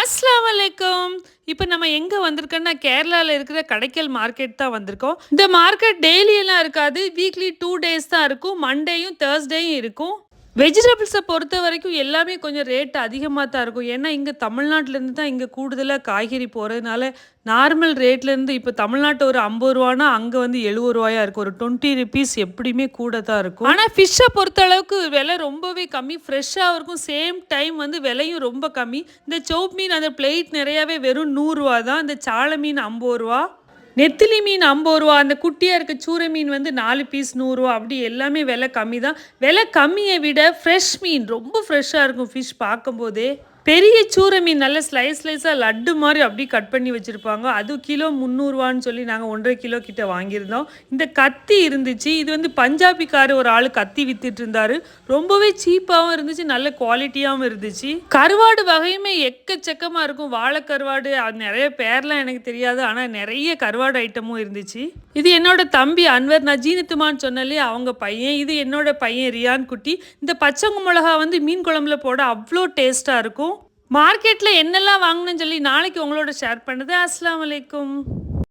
அஸ்ஸலாமு அலைக்கும். இப்போ நம்ம எங்க வந்திருக்கோம்னா, கேரளால இருக்கிற கடைக்கல் மார்க்கெட் தான் வந்திருக்கோம். இந்த மார்க்கெட் டெய்லி எல்லாம் இருக்காது. வீக்லி 2 டேஸ் தான் இருக்கும். மண்டேயும், தேர்ஸ்டேயும் இருக்கும். வெஜிடபிள்ஸை பொறுத்த வரைக்கும் எல்லாமே கொஞ்சம் ரேட் அதிகமாக தான் இருக்கும். ஏன்னா இங்கே தமிழ்நாட்டிலேருந்து தான் இங்கே கூடுதலாக காய்கறி போகிறதுனால நார்மல் ரேட்லேருந்து இப்போ தமிழ்நாட்டு ஒரு 50 ரூபானா அங்கே வந்து 70 ரூபாயா இருக்கும். ஒரு 20 ருபீஸ் எப்படியுமே கூட தான் இருக்கும். ஆனால் ஃபிஷ்ஷை பொறுத்த அளவுக்கு விலை ரொம்பவே கம்மி, ஃப்ரெஷ்ஷாகவும் இருக்கும். சேம் டைம் வந்து விலையும் ரொம்ப கம்மி. இந்த சோப் மீன் அந்த பிளேட் நிறையாவே வெறும் 100 ரூபா தான். இந்த சாலை மீன் 50 ரூபா, நெத்திலி மீன் 50 ரூபா, அந்த குட்டியாக இருக்க சூரை மீன் வந்து 4 பீஸ் 100 ரூபா. அப்படி எல்லாமே விலை கம்மி தான். விலை கம்மியை விட ஃப்ரெஷ் மீன் ரொம்ப ஃப்ரெஷ்ஷாக இருக்கும். ஃபிஷ் பார்க்கும்போதே பெரிய சூரை மீன் நல்ல ஸ்லைஸாக லட்டு மாதிரி அப்படியே கட் பண்ணி வச்சுருப்பாங்க. அது கிலோ 300 ரூபான்னு சொல்லி நாங்கள் 1.5 கிலோ கிட்ட வாங்கியிருந்தோம். இந்த கத்தி இருந்துச்சு. இது வந்து பஞ்சாபிக்கார் ஒரு ஆள் கத்தி வித்துட்டு இருந்தாரு. ரொம்பவே சீப்பாகவும் இருந்துச்சு, நல்ல குவாலிட்டியாகவும் இருந்துச்சு. கருவாடு வகையுமே எக்கச்சக்கமாக இருக்கும். வாழை கருவாடு, அது நிறைய பேர்லாம் எனக்கு தெரியாது, ஆனால் நிறைய கருவாடு ஐட்டமும் இருந்துச்சு. இது என்னோட தம்பி அன்வர், நான் ஜீனத்துமான்னு சொன்னாலே அவங்க பையன். இது என்னோட பையன் ரியான் குட்டி. இந்த பச்சை மிளகா வந்து மீன் குழம்புல போட அவ்வளோ டேஸ்ட்டாக இருக்கும். மார்க்கெட்டில் என்னெல்லாம் வாங்கணும்னு சொல்லி நாளைக்கு உங்களோட ஷேர் பண்ணுறது. அஸ்ஸலாமு அலைக்கும்.